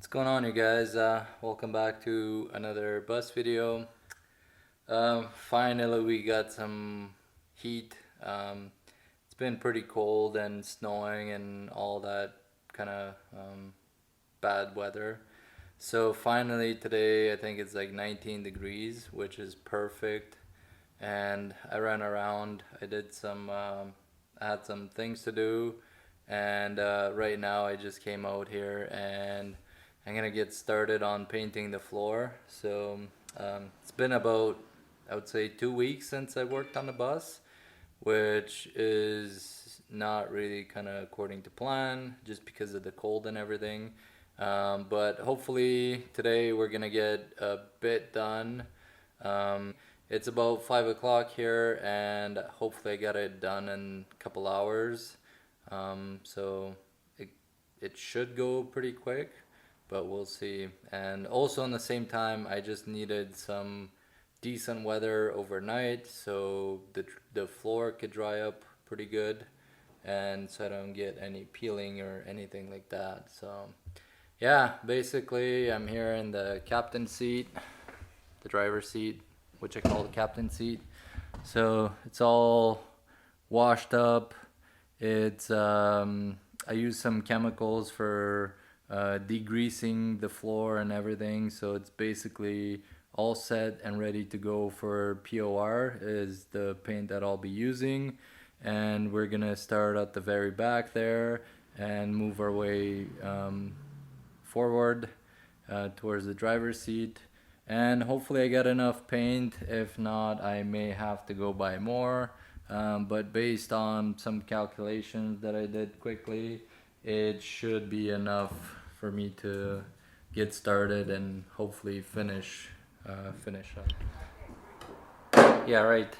What's going on, you guys? Welcome back to another bus video. Finally we got some heat. It's been pretty cold and snowing and all that kind of bad weather. So finally today I think it's like 19 degrees, which is perfect. And I ran around. I did some I had some things to do, and right now I just came out here and I'm gonna get started on painting the floor. So it's been about, I would say, 2 weeks since I worked on the bus, which is not really kind of according to plan just because of the cold and everything. But hopefully today we're gonna get a bit done. It's about 5 o'clock here, and hopefully I got it done in a couple hours. So it should go pretty quick, but we'll see. And also in the same time, I just needed some decent weather overnight so the floor could dry up pretty good, and so I don't get any peeling or anything like that. So yeah, basically I'm here in the captain seat, the driver's seat, which I call the captain seat. So it's all washed up. It's I use some chemicals for degreasing the floor and everything, so it's basically all set and ready to go for POR is the paint that I'll be using. And we're gonna start at the very back there and move our way forward towards the driver's seat. And hopefully I get enough paint. If not, I may have to go buy more. But based on some calculations that I did quickly, it should be enough for me to get started and hopefully finish up. Yeah, right.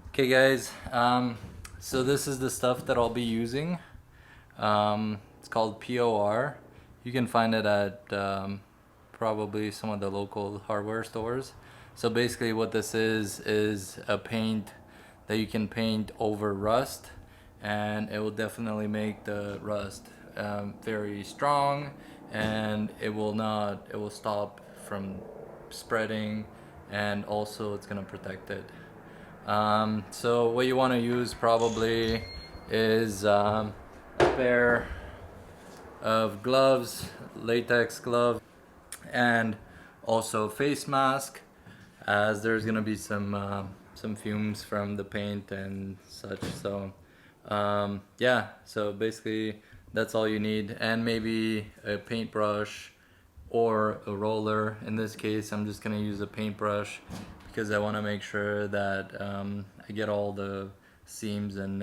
Okay, guys. So this is the stuff that I'll be using. It's called POR. You can find it at probably some of the local hardware stores. So basically what this is a paint that you can paint over rust, and it will definitely make the rust very strong, and it will stop from spreading, and also it's gonna protect it. So what you want to use probably is a pair of gloves, latex gloves, and also face mask, as there's gonna be some fumes from the paint and such. So yeah, so basically that's all you need, and maybe a paintbrush or a roller. In this case I'm just gonna use a paintbrush because I want to make sure that I get all the seams and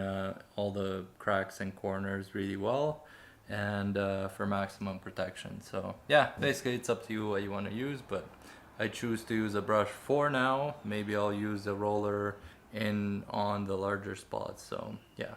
all the cracks and corners really well, and for maximum protection. So yeah, basically it's up to you what you want to use, but I choose to use a brush for now. Maybe I'll use a roller on the larger spots. So yeah.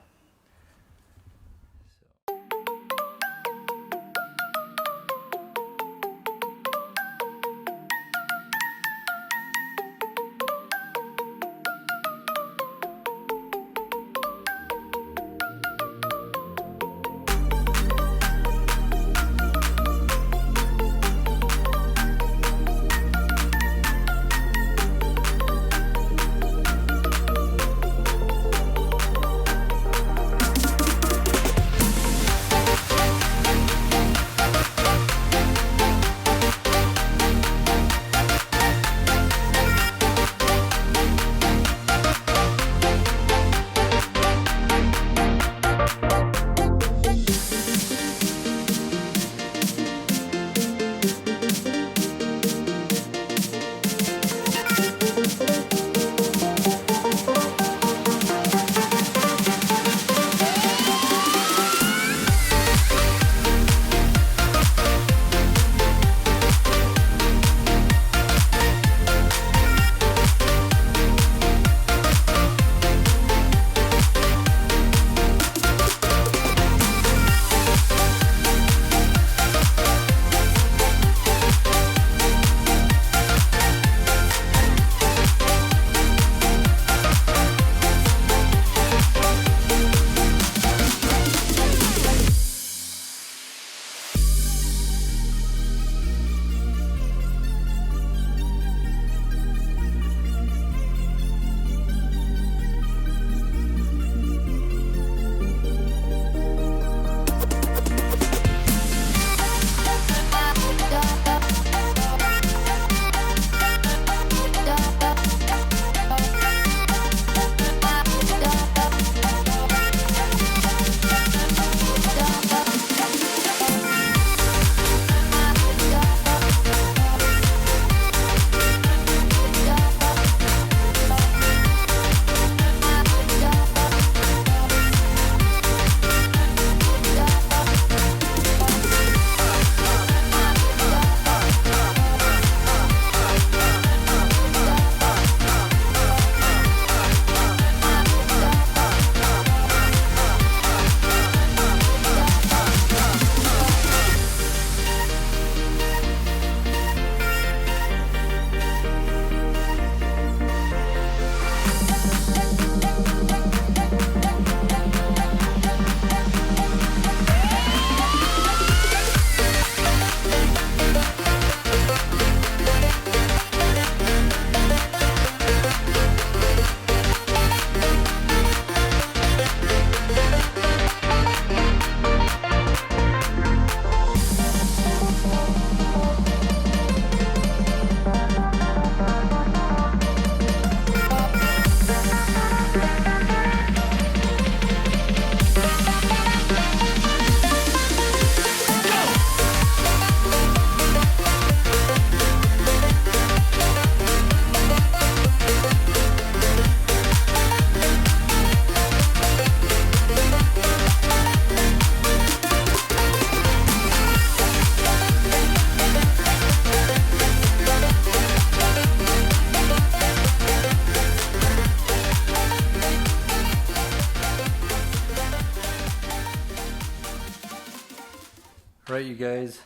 Right, you guys,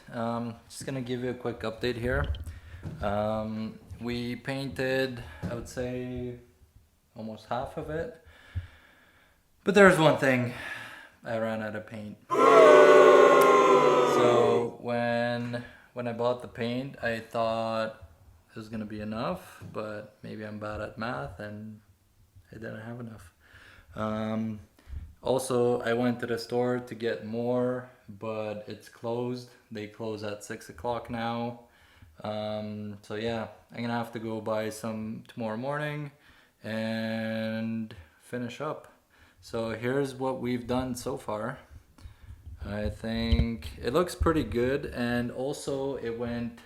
just gonna give you a quick update here. We painted, I would say, almost half of it. But there's one thing, I ran out of paint. So when I bought the paint, I thought it was gonna be enough, but maybe I'm bad at math and I didn't have enough. Also, I went to the store to get more, but it's closed. They close at 6 o'clock now. So yeah, I'm gonna have to go buy some tomorrow morning and finish up. So here's what we've done so far. I think it looks pretty good, and also it went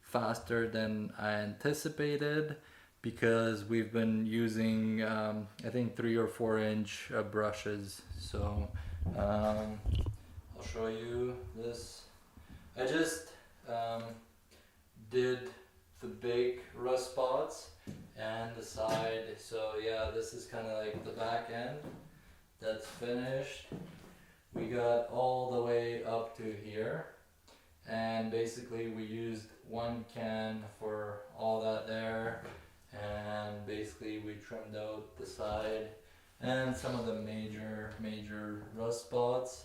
faster than I anticipated, because we've been using I think 3 or 4 inch brushes. So I'll show you this. I just did the big rust spots and the side. So yeah, this is kind of like the back end that's finished. We got all the way up to here, and basically we used 1 can for all that there. And basically we trimmed out the side and some of the major rust spots,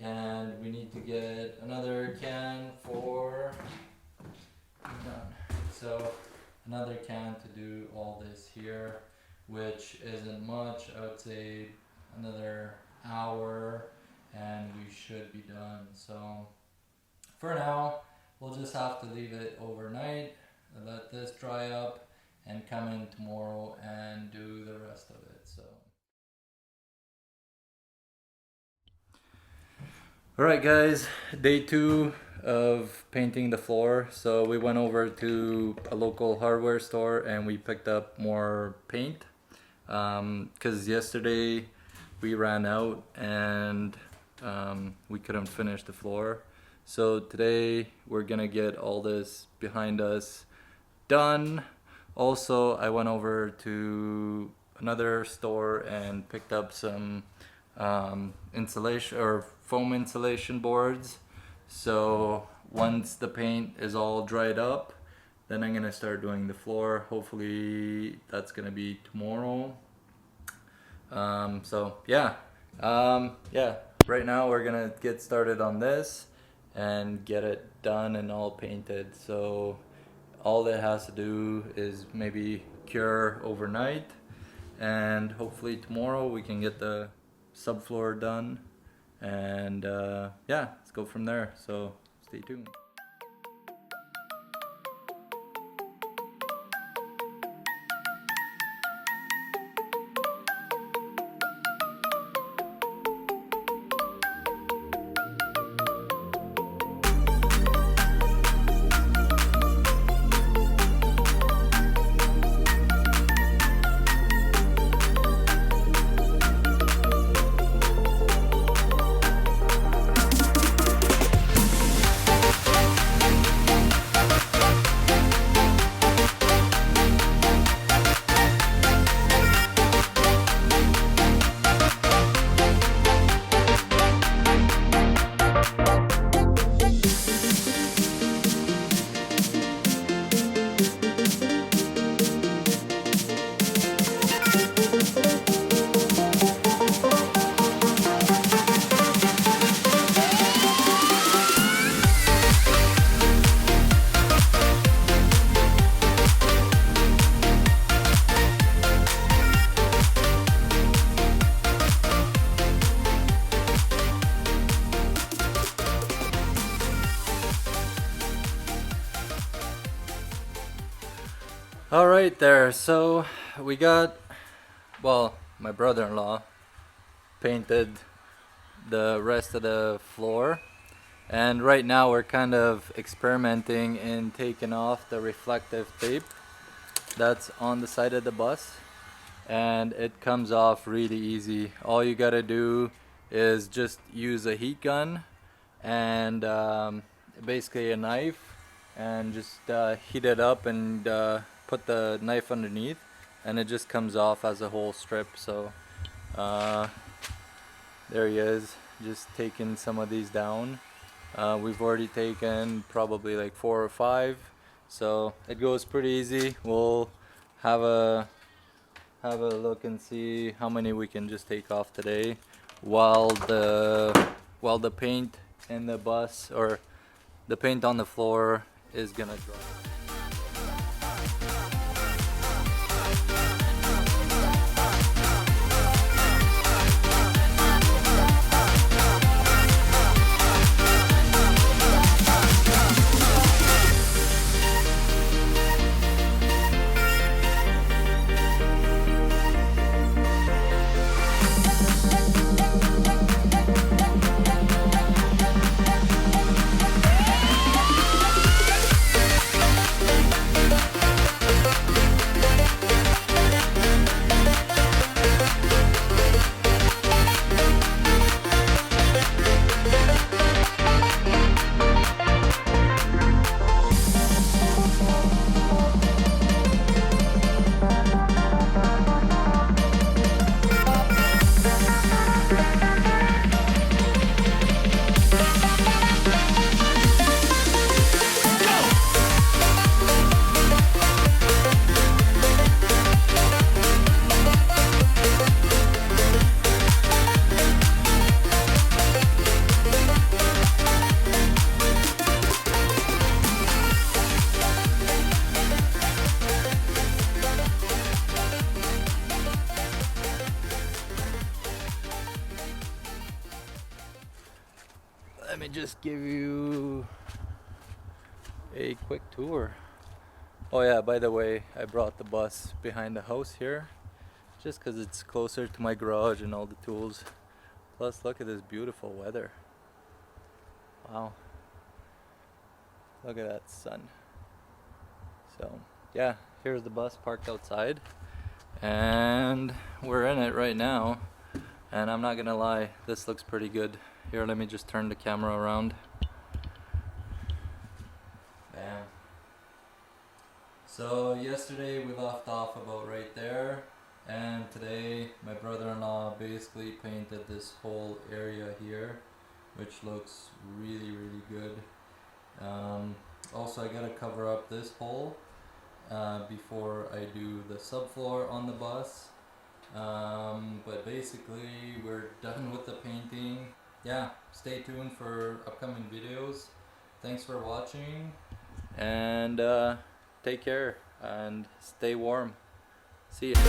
and we need to get another can for so another can to do all this here, which isn't much. I would say another hour and we should be done. So for now we'll just have to leave it overnight, let this dry up, and come in tomorrow and do the rest of it. So alright guys, day 2 of painting the floor. So we went over to a local hardware store and we picked up more paint, because yesterday we ran out and we couldn't finish the floor. So today we're gonna get all this behind us done. Also, I went over to another store and picked up some insulation or foam insulation boards. So once the paint is all dried up, then I'm gonna start doing the floor. Hopefully that's gonna be tomorrow. So yeah, right now we're gonna get started on this and get it done and all painted. So all it has to do is maybe cure overnight, and hopefully tomorrow we can get the subfloor done, and yeah, let's go from there. So stay tuned. All right there, so we got, well, my brother-in-law painted the rest of the floor, and right now we're kind of experimenting in taking off the reflective tape that's on the side of the bus, and it comes off really easy. All you gotta do is just use a heat gun and basically a knife, and just heat it up and put the knife underneath, and it just comes off as a whole strip. So there he is, just taking some of these down, We've already taken probably like 4 or 5, so it goes pretty easy. We'll have a look and see how many we can just take off today while the paint in the bus, or the paint on the floor, is gonna dry. Let me just give you a quick tour. Oh yeah, by the way, I brought the bus behind the house here just because it's closer to my garage and all the tools. Plus, look at this beautiful weather. Wow. Look at that sun. So yeah, here's the bus parked outside and we're in it right now, and I'm not gonna lie, this looks pretty good. Here, let me just turn the camera around. Bam. So yesterday we left off about right there, and today my brother-in-law basically painted this whole area here, which looks really good. Also, I gotta cover up this hole before I do the subfloor on the bus. But basically we're done with the painting. Yeah, stay tuned for upcoming videos. Thanks for watching, and take care and stay warm. See ya.